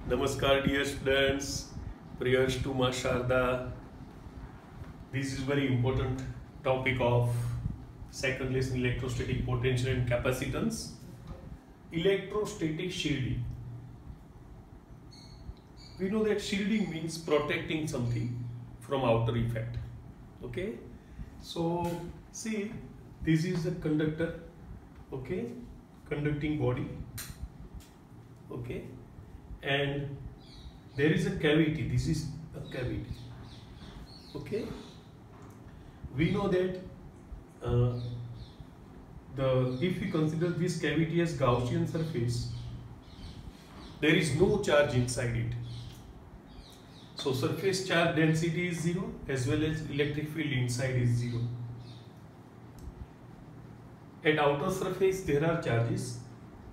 Namaskar dear students, prayers to Ma Sharda. This is very important topic of second lesson, electrostatic potential and capacitance. Electrostatic shielding. We know that shielding means protecting something from outer effect. Okay, so see, this is the conductor, okay, conducting body, okay, and there is a cavity. This is a cavity, okay. We know that if we consider this cavity as Gaussian surface, there is no charge inside it. So surface charge density is 0 as well as electric field inside is 0. At outer surface there are charges,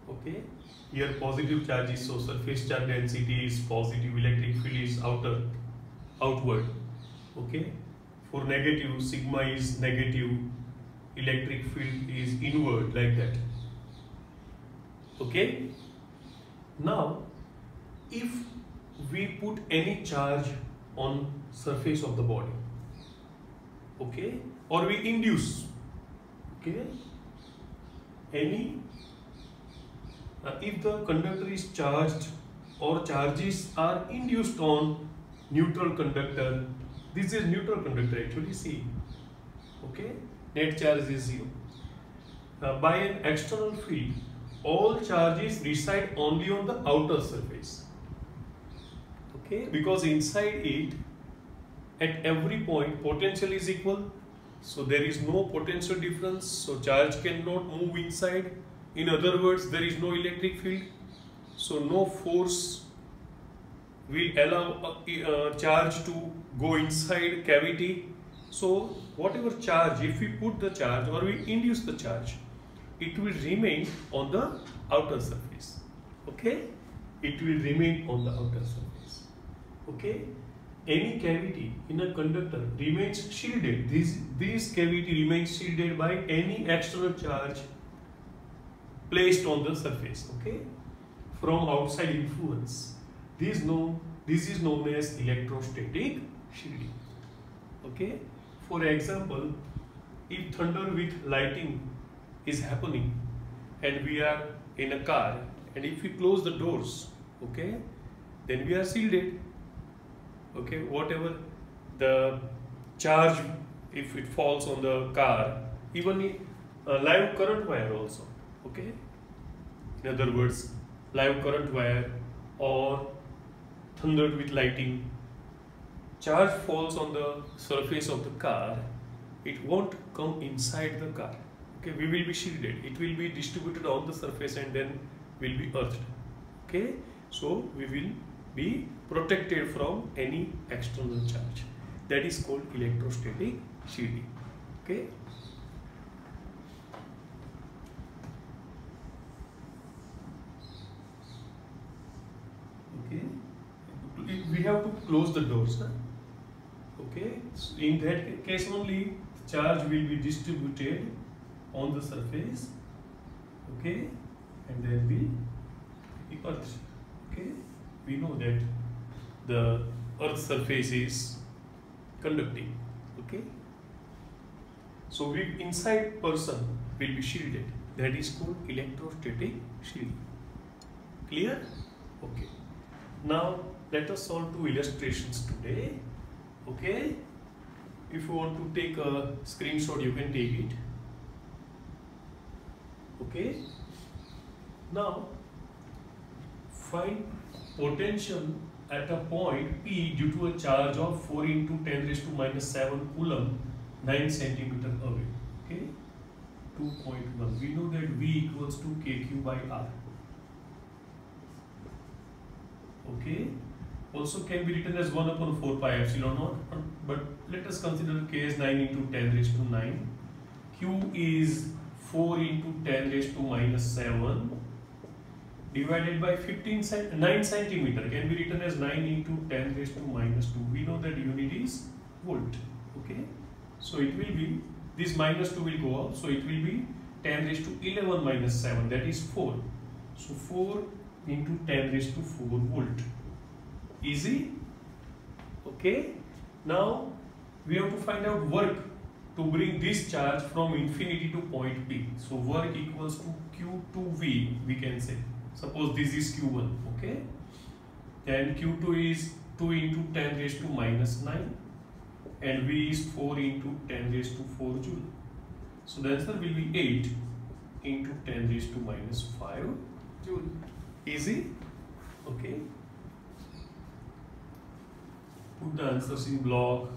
okay. Here positive charges, so surface charge density is positive, electric field is outward, okay. For negative, sigma is negative, electric field is inward, like that, okay. Now if we put any charge on surface of the body, okay, or we induce, okay, any if the conductor is charged or charges are induced on neutral conductor, this is neutral conductor actually, see, okay, net charge is 0. By an external field, all charges reside only on the outer surface, okay, because inside it at every point potential is equal, so there is no potential difference, so charge cannot move inside. In other words, there is no electric field, so no force will allow a charge to go inside cavity. So whatever charge, if we put the charge or we induce the charge, it will remain on the outer surface, okay, it will remain on the outer surface, okay. Any cavity in a conductor remains shielded. This cavity remains shielded by any external charge placed on the surface, okay, from outside influence. This is known as electrostatic shielding, okay. For example, if thunder with lightning is happening and we are in a car, and if we close the doors, okay, then we are shielded, okay. Whatever the charge, if it falls on the car, even live current wire also, okay. In other words, live current wire or thundered with lightning, charge falls on the surface of the car, it won't come inside the car, okay. We will be shielded, it will be distributed on the surface and then will be earthed, okay. So we will be protected from any external charge. That is called electrostatic shielding, okay. Okay, we have to close the doors, huh? Okay. So in that case only charge will be distributed on the surface, okay, and then the earth, okay. We know that the earth surface is conducting, okay. So we inside person will be shielded. That is called electrostatic shielding. Clear? Okay. Now let us solve two illustrations today, okay. If you want to take a screenshot, you can take it, okay. Now find potential at a point P due to a charge of 4 into 10 raised to minus 7 coulomb 9 centimeter away, okay. 2.1. We know that V equals to KQ by R, okay. Also can be written as 1 upon 4 pi epsilon naught, but let us consider K as 9 into 10 raised to 9. Q is 4 into 10 raised to minus 7 divided by 9 centimeter, can be written as 9 into 10 raised to minus 2. We know that unit is volt, okay. So it will be, this minus 2 will go out, so it will be 10 raised to 11 minus 7, that is 4. So 4 into 10 raised to 4 volt. Easy? Okay. Now we have to find out work to bring this charge from infinity to point P. So work equals to Q2V, we can say. Suppose this is Q1, okay? Then Q2 is 2 into 10 raised to minus 9 and V is 4 into 10 raised to 4 joule. So the answer will be 8 into 10 raised to minus 5 joule. Easy? Okay. Put the answers in block.